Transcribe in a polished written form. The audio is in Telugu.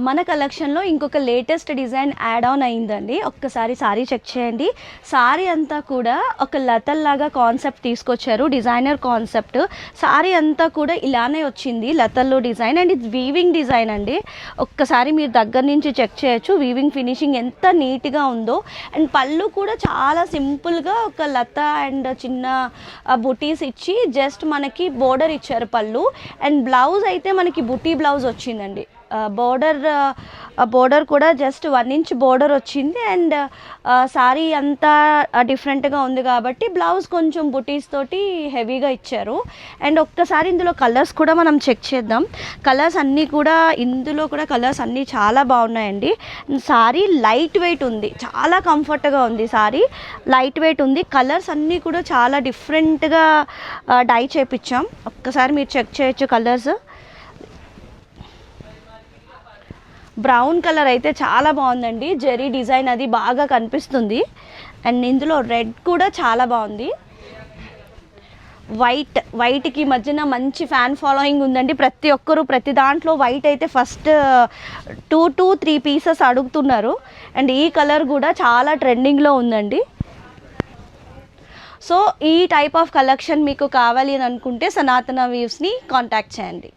మన కలెక్షన్లో ఇంకొక లేటెస్ట్ డిజైన్ యాడ్ ఆన్ అయిందండి. ఒక్కసారి సారీ చెక్ చేయండి. సారీ అంతా కూడా ఒక లతల్లాగా కాన్సెప్ట్ తీసుకొచ్చారు, డిజైనర్ కాన్సెప్ట్. సారీ అంతా కూడా ఇలానే వచ్చింది లతల్లో డిజైన్, అండ్ ఇది వీవింగ్ డిజైన్ అండి. ఒక్కసారి మీరు దగ్గర నుంచి చెక్ చేయొచ్చు వీవింగ్ ఫినిషింగ్ ఎంత నీట్గా ఉందో. అండ్ పళ్ళు కూడా చాలా సింపుల్గా ఒక లత అండ్ చిన్న బుటీస్ ఇచ్చి జస్ట్ మనకి బోర్డర్ ఇచ్చారు పళ్ళు. అండ్ బ్లౌజ్ అయితే మనకి బుటీ బ్లౌజ్ వచ్చిందండి. బోర్డర్ కూడా జస్ట్ 1 ఇంచ్ బోర్డర్ వచ్చింది. అండ్ సారీ అంతా డిఫరెంట్గా ఉంది కాబట్టి బ్లౌజ్ కొంచెం బుటీస్ తోటి హెవీగా ఇచ్చారు. అండ్ ఒక్కసారి ఇందులో కలర్స్ కూడా మనం చెక్ చేద్దాం. కలర్స్ అన్నీ కూడా ఇందులో కూడా కలర్స్ అన్నీ చాలా బాగున్నాయండి. సారీ లైట్ వెయిట్ ఉంది, చాలా కంఫర్ట్గా ఉంది. సారీ లైట్ వెయిట్ ఉంది. కలర్స్ అన్నీ కూడా చాలా డిఫరెంట్గా డై చేపించాం. ఒక్కసారి మీరు చెక్ చేయొచ్చు కలర్స్. బ్రౌన్ కలర్ అయితే చాలా బాగుందండి, జెరీ డిజైన్ అది బాగా కనిపిస్తుంది. అండ్ ఇందులో రెడ్ కూడా చాలా బాగుంది. వైట్కి మధ్యన మంచి ఫ్యాన్ ఫాలోయింగ్ ఉందండి. ప్రతి ఒక్కరు ప్రతి దాంట్లో వైట్ అయితే ఫస్ట్ 2 to 3 పీసెస్ అడుగుతున్నారు. అండ్ ఈ కలర్ కూడా చాలా ట్రెండింగ్లో ఉందండి. సో ఈ టైప్ ఆఫ్ కలెక్షన్ మీకు కావాలి అని అనుకుంటే సనాతన వీవ్స్ని కాంటాక్ట్ చేయండి.